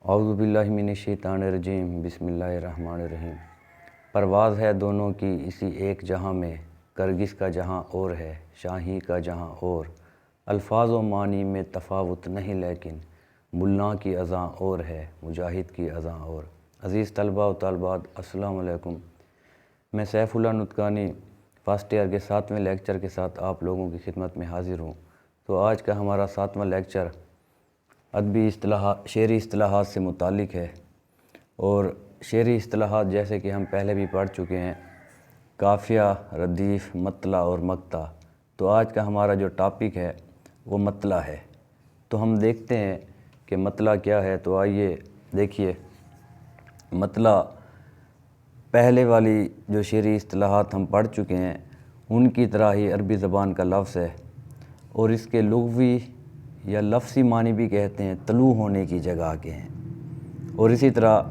اعوذ باللہ من الشیطان الرجیم بسم اللہ الرحمن الرحیم۔ پرواز ہے دونوں کی اسی ایک جہاں میں، کرگس کا جہاں اور ہے شاہی کا جہاں اور، الفاظ و معنی میں تفاوت نہیں لیکن ملا کی اذاں اور ہے مجاہد کی اذاں اور۔ عزیز طلباء و طالبات السلام علیکم، میں سیف اللہ نطقانی فرسٹ ایئر کے 7ویں لیکچر کے ساتھ آپ لوگوں کی خدمت میں حاضر ہوں۔ تو آج کا ہمارا 7واں لیکچر ادبی اصطلاحات، شعری اصطلاحات سے متعلق ہے، اور شعری اصطلاحات جیسے کہ ہم پہلے بھی پڑھ چکے ہیں، قافیہ، ردیف، مطلع اور مقطع۔ تو آج کا ہمارا جو ٹاپک ہے وہ مطلع ہے۔ تو ہم دیکھتے ہیں کہ مطلع کیا ہے۔ تو آئیے دیکھیے، مطلع پہلے والی جو شعری اصطلاحات ہم پڑھ چکے ہیں ان کی طرح ہی عربی زبان کا لفظ ہے، اور اس کے لغوی یا لفظی معنی بھی کہتے ہیں طلوع ہونے کی جگہ کے ہیں، اور اسی طرح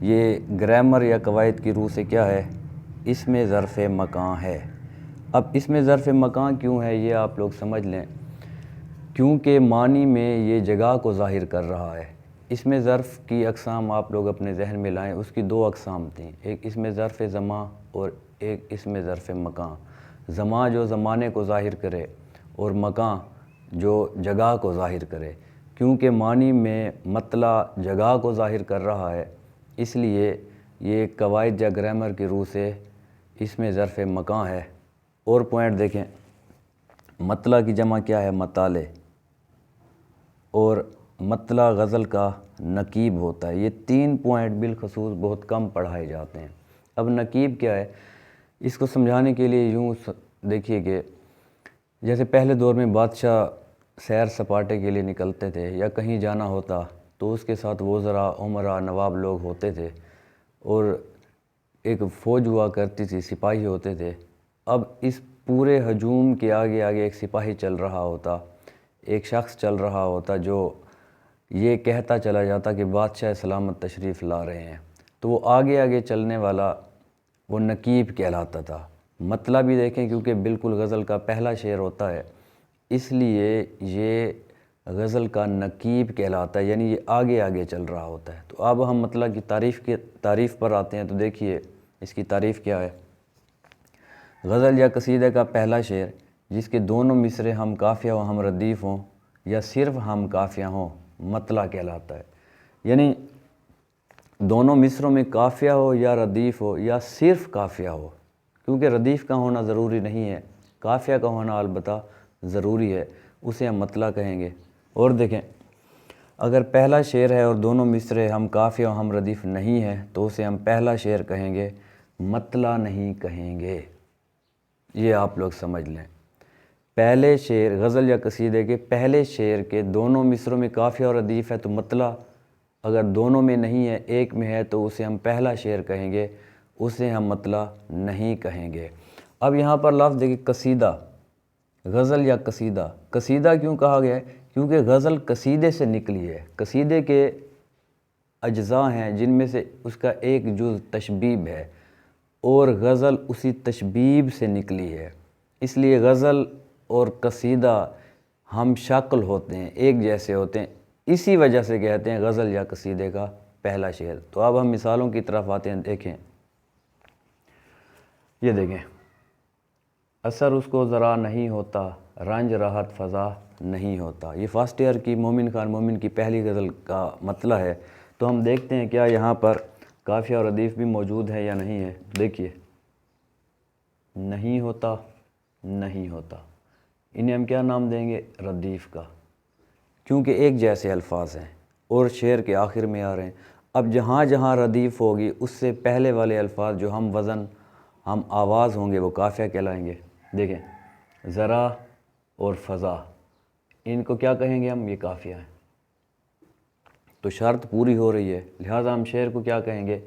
یہ گرامر یا قواعد کی روح سے کیا ہے، اس میں ظرف مکان ہے۔ اب اس میں ظرف مکان کیوں ہے یہ آپ لوگ سمجھ لیں، کیونکہ معنی میں یہ جگہ کو ظاہر کر رہا ہے۔ اس میں ظرف کی اقسام آپ لوگ اپنے ذہن میں لائیں، اس کی 2 اقسام تھیں، ایک اس میں ظرف زمان اور ایک اس میں ظرف مکان۔ زمان جو زمانے کو ظاہر کرے اور مکان جو جگہ کو ظاہر کرے۔ کیونکہ معنی میں مطلع جگہ کو ظاہر کر رہا ہے، اس لیے یہ قواعد یا گرامر کی روح سے اس میں ظرف مکان ہے۔ اور پوائنٹ دیکھیں، مطلع کی جمع کیا ہے، مطالع، اور مطلع غزل کا نقیب ہوتا ہے۔ یہ 3 پوائنٹ بالخصوص بہت کم پڑھائے جاتے ہیں۔ اب نقیب کیا ہے، اس کو سمجھانے کے لیے یوں دیکھیے کہ جیسے پہلے دور میں بادشاہ سیر سپاٹے کے لیے نکلتے تھے یا کہیں جانا ہوتا تو اس کے ساتھ وزراء، عمراء، نواب لوگ ہوتے تھے، اور ایک فوج ہوا کرتی تھی، سپاہی ہوتے تھے۔ اب اس پورے ہجوم کے آگے آگے ایک سپاہی چل رہا ہوتا، ایک شخص چل رہا ہوتا جو یہ کہتا چلا جاتا کہ بادشاہ سلامت تشریف لا رہے ہیں، تو وہ آگے آگے چلنے والا وہ نقیب کہلاتا تھا۔ مطلع بھی دیکھیں، کیونکہ بالکل غزل کا پہلا شعر ہوتا ہے، اس لیے یہ غزل کا نقیب کہلاتا ہے، یعنی یہ آگے آگے چل رہا ہوتا ہے۔ تو اب ہم مطلع کی تعریف پر آتے ہیں۔ تو دیکھیے اس کی تعریف کیا ہے۔ غزل یا قصیدے کا پہلا شعر جس کے دونوں مصرے ہم قافیہ و ہم ردیف ہوں یا صرف ہم قافیہ ہوں مطلع کہلاتا ہے۔ یعنی دونوں مصروں میں قافیہ ہو یا ردیف ہو یا صرف قافیہ ہو، کیونکہ ردیف کا ہونا ضروری نہیں ہے، قافیہ کا ہونا البتہ ضروری ہے، اسے ہم مطلع کہیں گے۔ اور دیکھیں، اگر پہلا شعر ہے اور دونوں مصرے ہم قافیہ و ہم ردیف نہیں ہے تو اسے ہم پہلا شعر کہیں گے، مطلع نہیں کہیں گے۔ یہ آپ لوگ سمجھ لیں، پہلے شعر غزل یا قصیدے کے پہلے شعر کے دونوں مصروں میں قافیہ اور ردیف ہے تو مطلع، اگر دونوں میں نہیں ہے، ایک میں ہے، تو اسے ہم پہلا شعر کہیں گے، اسے ہم مطلع نہیں کہیں گے۔ اب یہاں پر لفظ دیکھیں، قصیدہ، غزل یا قصیدہ۔ قصیدہ کیوں کہا گیا ہے؟ کیونکہ غزل قصیدے سے نکلی ہے۔ قصیدے کے اجزاء ہیں جن میں سے اس کا ایک جز تشبیب ہے، اور غزل اسی تشبیب سے نکلی ہے، اس لیے غزل اور قصیدہ ہم شکل ہوتے ہیں، ایک جیسے ہوتے ہیں، اسی وجہ سے کہتے ہیں غزل یا قصیدے کا پہلا شعر۔ تو اب ہم مثالوں کی طرف آتے ہیں۔ دیکھیں، یہ دیکھیں، اثر اس کو ذرا نہیں ہوتا، رنج راحت فضا نہیں ہوتا۔ یہ فرسٹ ایئر کی مومن خان مومن کی پہلی غزل کا مطلع ہے۔ تو ہم دیکھتے ہیں کیا یہاں پر قافیہ اور ردیف بھی موجود ہے یا نہیں ہے۔ دیکھیے، نہیں ہوتا، نہیں ہوتا، انہیں ہم کیا نام دیں گے، ردیف کا، کیونکہ ایک جیسے الفاظ ہیں اور شعر کے آخر میں آ رہے ہیں۔ اب جہاں جہاں ردیف ہوگی اس سے پہلے والے الفاظ جو ہم وزن، ہم آواز ہوں گے وہ قافیہ کہلائیں گے۔ دیکھیں، ذرا اور فضا، ان کو کیا کہیں گے ہم، یہ قافیہ ہیں۔ تو شرط پوری ہو رہی ہے، لہٰذا ہم شعر کو کیا کہیں گے،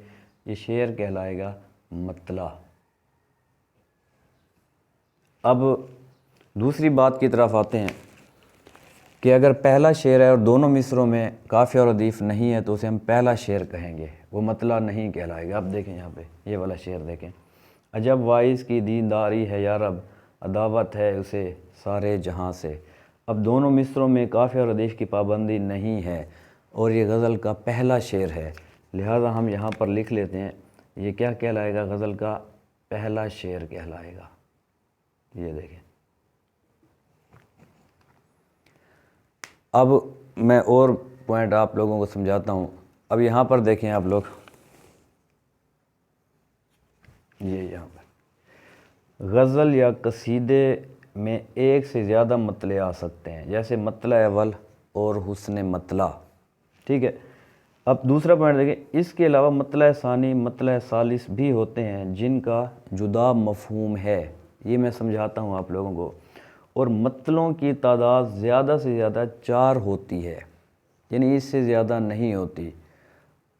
یہ شعر کہلائے گا مطلع۔ اب دوسری بات کی طرف آتے ہیں کہ اگر پہلا شعر ہے اور دونوں مصروں میں قافیہ اور ردیف نہیں ہے تو اسے ہم پہلا شعر کہیں گے، وہ مطلع نہیں کہلائے گا۔ اب دیکھیں یہاں پہ یہ والا شعر دیکھیں، عجب وائز کی دینداری ہے یا رب، عداوت ہے اسے سارے جہاں سے۔ اب دونوں مصروں میں قافیہ اور ردیف کی پابندی نہیں ہے، اور یہ غزل کا پہلا شعر ہے، لہذا ہم یہاں پر لکھ لیتے ہیں یہ کیا کہلائے گا، غزل کا پہلا شعر کہلائے گا۔ یہ دیکھیں، اب میں اور پوائنٹ آپ لوگوں کو سمجھاتا ہوں۔ اب یہاں پر دیکھیں آپ لوگ، یہ یہاں پر غزل یا قصیدے میں ایک سے زیادہ مطلع آ سکتے ہیں، جیسے مطلع اول اور حسن مطلع، ٹھیک ہے۔ اب دوسرا پوائنٹ دیکھیں، اس کے علاوہ مطلع ثانی، مطلع ثالث بھی ہوتے ہیں جن کا جدا مفہوم ہے، یہ میں سمجھاتا ہوں آپ لوگوں کو، اور مطلعوں کی تعداد زیادہ سے زیادہ 4 ہوتی ہے، یعنی اس سے زیادہ نہیں ہوتی۔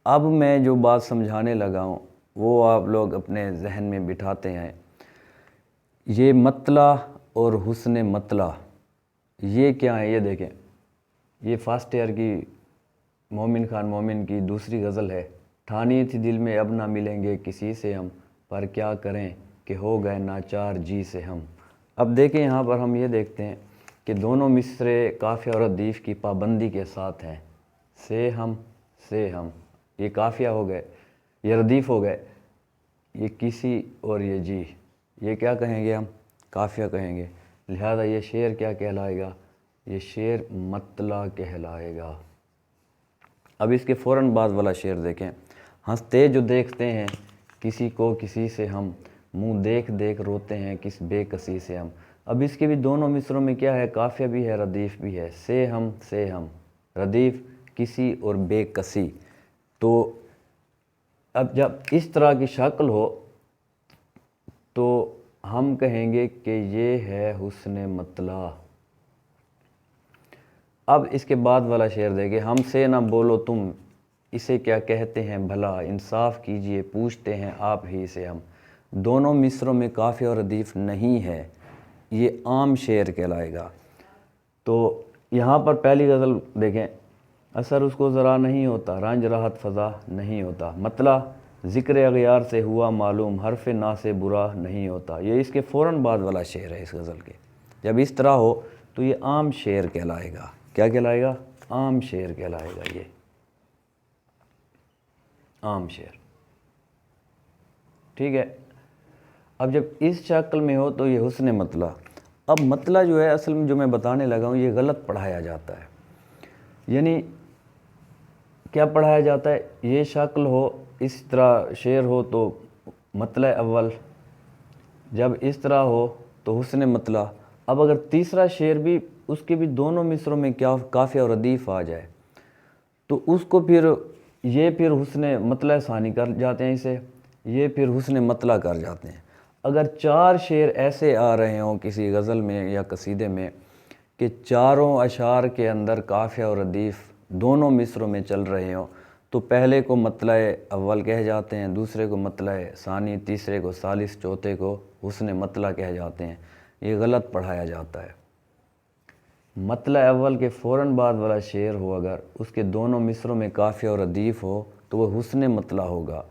اب میں جو بات سمجھانے لگا ہوں وہ آپ لوگ اپنے ذہن میں بٹھاتے ہیں۔ یہ مطلع اور حسن مطلع یہ کیا ہے، یہ دیکھیں، یہ فرسٹ ایئر کی مومن خان مومن کی دوسری غزل ہے۔ ٹھانی تھی دل میں اب نہ ملیں گے کسی سے ہم، پر کیا کریں کہ ہو گئے ناچار جی سے ہم۔ اب دیکھیں یہاں پر ہم یہ دیکھتے ہیں کہ دونوں مصرے قافیہ اور ردیف کی پابندی کے ساتھ ہیں، سے ہم، یہ قافیہ ہو گئے، یہ ردیف ہو گئے، یہ کسی اور یہ جی، یہ کیا کہیں گے، ہم قافیہ کہیں گے، لہذا یہ شعر کیا کہلائے گا، یہ شعر مطلع کہلائے گا۔ اب اس کے فوراً بعد والا شعر دیکھیں، ہنستے جو دیکھتے ہیں کسی کو کسی سے ہم، منہ دیکھ دیکھ روتے ہیں کس بے کسی سے ہم۔ اب اس کے بھی دونوں مصروں میں کیا ہے، قافیہ بھی ہے ردیف بھی ہے، سے ہم، ردیف کسی اور بے کسی۔ تو اب جب اس طرح کی شکل ہو تو ہم کہیں گے کہ یہ ہے حسن مطلع۔ اب اس کے بعد والا شعر دیکھیں، ہم سے نہ بولو تم اسے کیا کہتے ہیں بھلا، انصاف کیجئے پوچھتے ہیں آپ ہی سے ہم۔ دونوں مصروں میں قافیہ اور ردیف نہیں ہے، یہ عام شعر کہلائے گا۔ تو یہاں پر پہلی غزل دیکھیں، اثر اس کو ذرا نہیں ہوتا، رنج راحت فضا نہیں ہوتا، مطلع ذکر اغیار سے ہوا معلوم، حرف نا سے برا نہیں ہوتا۔ یہ اس کے فوراً بعد والا شعر ہے اس غزل کے۔ جب اس طرح ہو تو یہ عام شعر کہلائے گا، کیا کہلائے گا، عام شعر کہلائے گا، یہ عام شعر، ٹھیک ہے۔ اب جب اس شکل میں ہو تو یہ حسن مطلع۔ اب مطلع جو ہے اصل میں جو میں بتانے لگا ہوں یہ غلط پڑھایا جاتا ہے، یعنی کیا پڑھایا جاتا ہے، یہ شکل ہو اس طرح شعر ہو تو مطلع اول، جب اس طرح ہو تو حسن مطلع۔ اب اگر تیسرا شعر بھی اس کے بھی دونوں مصروں میں کیا قافیہ اور ردیف آ جائے تو اس کو پھر حسن مطلع ثانی کر جاتے ہیں اسے، یہ پھر حسن مطلع کر جاتے ہیں۔ اگر 4 شعر ایسے آ رہے ہوں کسی غزل میں یا قصیدے میں کہ چاروں اشعار کے اندر قافیہ اور ردیف دونوں مصروں میں چل رہے ہوں تو پہلے کو مطلع اول کہہ جاتے ہیں، دوسرے کو مطلع ثانی، تیسرے کو ثالث، چوتھے کو حسن مطلع کہہ جاتے ہیں۔ یہ غلط پڑھایا جاتا ہے۔ مطلع اول کے فوراً بعد والا شعر ہو اگر اس کے دونوں مصروں میں قافیہ اور ردیف ہو تو وہ حسن مطلع ہوگا،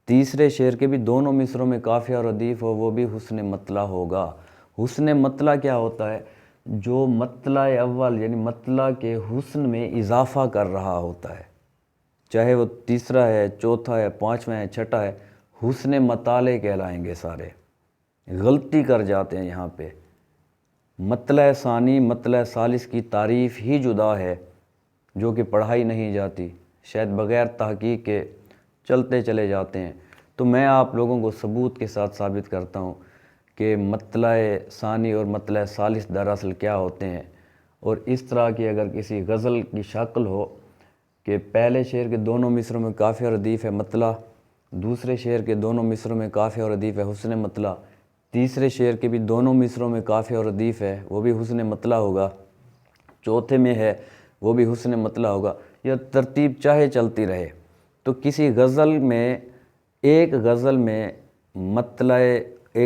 تیسرے شعر کے بھی دونوں مصروں میں قافیہ اور ردیف ہو وہ بھی حسن مطلع ہوگا۔ حسن مطلع کیا ہوتا ہے، جو مطلع اول یعنی مطلع کے حسن میں اضافہ کر رہا ہوتا ہے، چاہے وہ تیسرا ہے، چوتھا ہے، پانچواں ہے، چھٹا ہے، حسن مطالع کہلائیں گے سارے۔ غلطی کر جاتے ہیں یہاں پہ، مطلع ثانی مطلع ثالث کی تعریف ہی جدا ہے جو کہ پڑھائی نہیں جاتی، شاید بغیر تحقیق کے چلتے چلے جاتے ہیں۔ تو میں آپ لوگوں کو ثبوت کے ساتھ ثابت کرتا ہوں کہ مطلع ثانی اور مطلع ثالث دراصل کیا ہوتے ہیں۔ اور اس طرح کی اگر کسی غزل کی شکل ہو کہ پہلے شعر کے دونوں مصروں میں قافیہ اور ردیف ہے مطلع، دوسرے شعر کے دونوں مصروں میں قافیہ اور ردیف ہے حسن مطلع، تیسرے شعر کے بھی دونوں مصروں میں قافیہ اور ردیف ہے وہ بھی حسن مطلع ہوگا، چوتھے میں ہے وہ بھی حسن مطلع ہوگا، یہ ترتیب چاہے چلتی رہے۔ تو کسی غزل میں ایک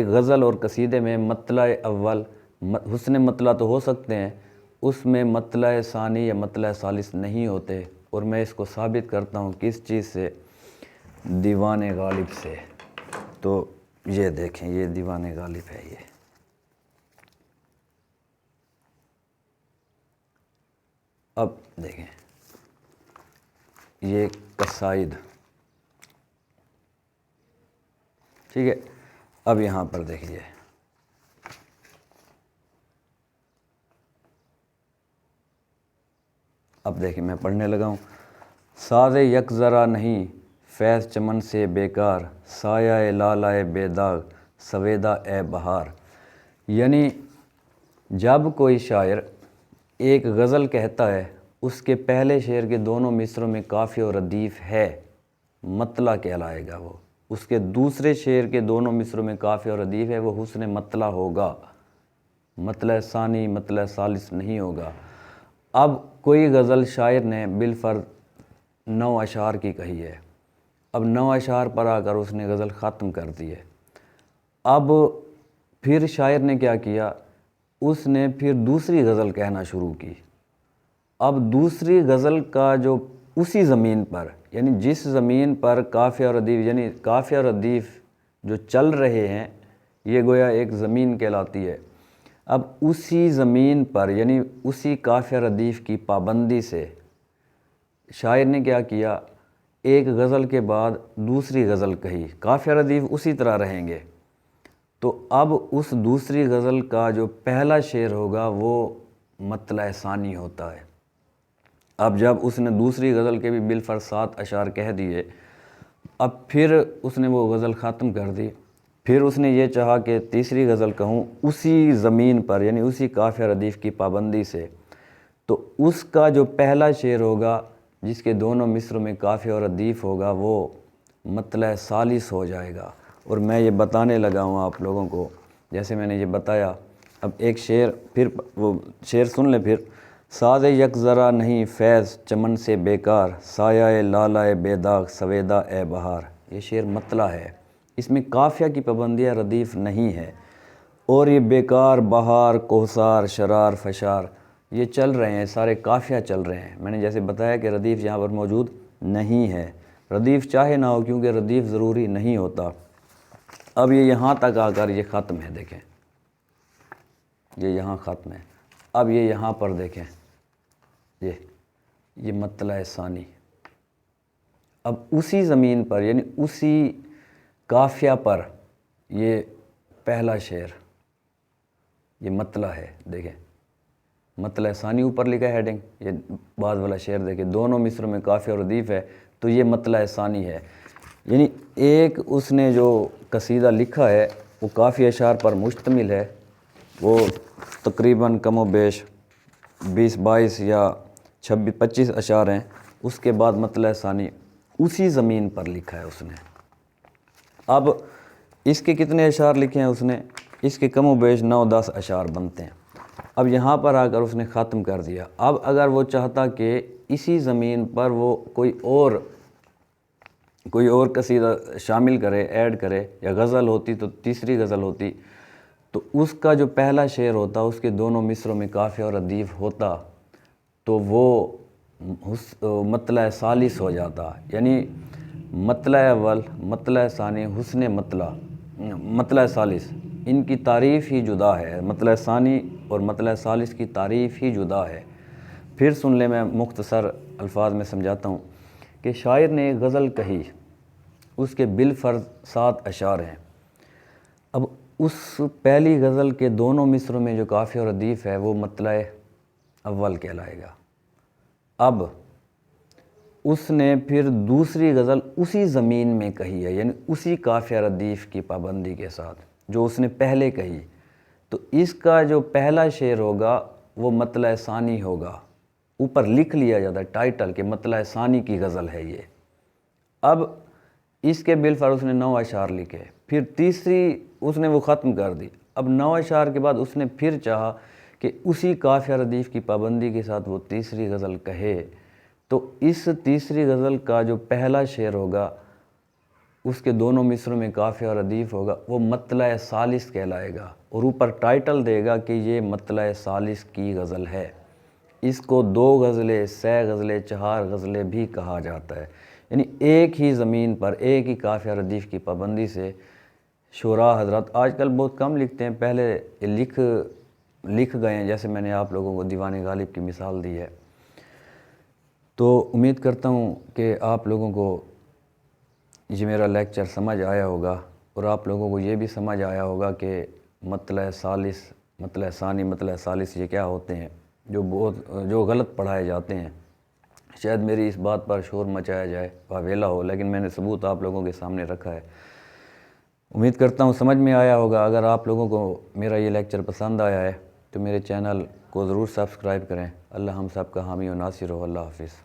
غزل اور قصیدے میں مطلع اول حسن مطلع تو ہو سکتے ہیں، اس میں مطلع ثانی یا مطلع ثالث نہیں ہوتے، اور میں اس کو ثابت کرتا ہوں کس چیز سے، دیوان غالب سے۔ تو یہ دیکھیں، یہ دیوان غالب ہے، یہ اب دیکھیں یہ قصائد، ٹھیک ہے۔ اب یہاں پر دیکھیے، اب دیکھیں میں پڑھنے لگا ہوں۔ ساز یک ذرا نہیں فیض چمن سے بیکار، سایہ لالائے بے داغ سویدا اے بہار۔ یعنی جب کوئی شاعر ایک غزل کہتا ہے، اس کے پہلے شعر کے دونوں مصروں میں قافیہ و ردیف ہے، مطلع کہلائے گا وہ۔ اس کے دوسرے شعر کے دونوں مصروں میں قافیہ و ردیف ہے، وہ حسن مطلع ہوگا، مطلع ثانی مطلع ثالث نہیں ہوگا۔ اب کوئی غزل شاعر نے بالفرض 9 اشعار کی کہی ہے، اب 9 اشعار پر آ کر اس نے غزل ختم کر دی ہے۔ اب پھر شاعر نے کیا کیا، اس نے پھر دوسری غزل کہنا شروع کی۔ اب دوسری غزل کا جو اسی زمین پر، یعنی جس زمین پر قافیہ اور ردیف، یعنی قافیہ اور ردیف جو چل رہے ہیں، یہ گویا ایک زمین کہلاتی ہے۔ اب اسی زمین پر، یعنی اسی قافیہ ردیف کی پابندی سے شاعر نے کیا کیا، ایک غزل کے بعد دوسری غزل کہی، قافیہ ردیف اسی طرح رہیں گے۔ تو اب اس دوسری غزل کا جو پہلا شعر ہوگا وہ مطلع ثانی ہوتا ہے۔ اب جب اس نے دوسری غزل کے بھی بالفرض 7 اشعار کہہ دیے، اب پھر اس نے وہ غزل ختم کر دی، پھر اس نے یہ چاہا کہ تیسری غزل کہوں اسی زمین پر، یعنی اسی قافیہ ردیف کی پابندی سے، تو اس کا جو پہلا شعر ہوگا جس کے دونوں مصروں میں قافیہ اور ردیف ہوگا وہ مطلع ثالث ہو جائے گا۔ اور میں یہ بتانے لگا ہوں آپ لوگوں کو، جیسے میں نے یہ بتایا۔ اب ایک شعر پھر، وہ شعر سن لیں پھر۔ ساز یک ذرا نہیں فیض چمن سے بیکار، سایہ لالائے بے داغ سویدا اے بہار۔ یہ شعر مطلع ہے، اس میں قافیہ کی پابندی ردیف نہیں ہے، اور یہ بیکار، بہار، کوثار، شرار، فشار یہ چل رہے ہیں، سارے قافیہ چل رہے ہیں۔ میں نے جیسے بتایا کہ ردیف یہاں پر موجود نہیں ہے، ردیف چاہے نہ ہو کیونکہ ردیف ضروری نہیں ہوتا۔ اب یہ یہاں تک آ کر یہ ختم ہے، دیکھیں یہ یہاں ختم ہے۔ اب یہ یہاں پر دیکھیں، یہ مطلع ثانی۔ اب اسی زمین پر، یعنی اسی قافیہ پر یہ پہلا شعر، یہ مطلع ہے، دیکھیں مطلع ثانی اوپر لکھا ہے ہیڈنگ، یہ بعد والا شعر دیکھیں، دونوں مصروں میں قافیہ اور ردیف ہے، تو یہ مطلع ثانی ہے۔ یعنی ایک اس نے جو قصیدہ لکھا ہے وہ کافی اشعار پر مشتمل ہے، وہ تقریباً کم و بیش 20-22 یا 26-25 اشعار ہیں۔ اس کے بعد مطلع ثانی اسی زمین پر لکھا ہے اس نے۔ اب اس کے کتنے اشعار لکھے ہیں اس نے؟ اس کے کم و بیش 9-10 اشعار بنتے ہیں۔ اب یہاں پر آ کر اس نے ختم کر دیا۔ اب اگر وہ چاہتا کہ اسی زمین پر وہ کوئی اور قصیدہ شامل کرے، ایڈ کرے، یا غزل ہوتی تو تیسری غزل ہوتی، تو اس کا جو پہلا شعر ہوتا اس کے دونوں مصروں میں قافیہ اور ردیف ہوتا تو وہ مطلع ثالث ہو جاتا، یعنی مطلع اول، مطلع ثانی، حسن مطلع ثالث، ان کی تعریف ہی جدا ہے۔ مطلع ثانی اور مطلع ثالث کی تعریف ہی جدا ہے۔ پھر سن لیں، میں مختصر الفاظ میں سمجھاتا ہوں کہ شاعر نے ایک غزل کہی، اس کے بالفرض 7 اشعار ہیں۔ اب اس پہلی غزل کے دونوں مصروں میں جو قافیہ اور ردیف ہے وہ مطلع اول کہلائے گا۔ اب اس نے پھر دوسری غزل اسی زمین میں کہی ہے، یعنی اسی قافیہ ردیف کی پابندی کے ساتھ جو اس نے پہلے کہی، تو اس کا جو پہلا شعر ہوگا وہ مطلع ثانی ہوگا، اوپر لکھ لیا جاتا ہے ٹائٹل کہ مطلع ثانی کی غزل ہے یہ۔ اب اس کے بالفرض اس نے 9 اشعار لکھے، پھر تیسری اس نے وہ ختم کر دی۔ اب 9 اشعار کے بعد اس نے پھر چاہا کہ اسی قافیہ ردیف کی پابندی کے ساتھ وہ تیسری غزل کہے، تو اس تیسری غزل کا جو پہلا شعر ہوگا اس کے دونوں مصروں میں قافیہ اور ردیف ہوگا، وہ مطلع ثالث کہلائے گا، اور اوپر ٹائٹل دے گا کہ یہ مطلع ثالث کی غزل ہے۔ اس کو 2 غزلیں، 6 غزلیں، 4 غزلیں بھی کہا جاتا ہے۔ یعنی ایک ہی زمین پر، ایک ہی قافیہ ردیف کی پابندی سے شعراء حضرات آج کل بہت کم لکھتے ہیں، پہلے لکھ گئے ہیں، جیسے میں نے آپ لوگوں کو دیوان غالب کی مثال دی ہے۔ تو امید کرتا ہوں کہ آپ لوگوں کو یہ میرا لیکچر سمجھ آیا ہوگا، اور آپ لوگوں کو یہ بھی سمجھ آیا ہوگا کہ مطلع ثالث، مطلع ثانی، مطلع ثالث یہ کیا ہوتے ہیں، جو غلط پڑھائے جاتے ہیں۔ شاید میری اس بات پر شور مچایا جائے، واویلا ہو، لیکن میں نے ثبوت آپ لوگوں کے سامنے رکھا ہے۔ امید کرتا ہوں سمجھ میں آیا ہوگا۔ اگر آپ لوگوں کو میرا یہ لیکچر پسند آیا ہے تو میرے چینل کو ضرور سبسکرائب کریں۔ اللہ ہم سب کا حامی و ناصر ہو۔ اللہ حافظ۔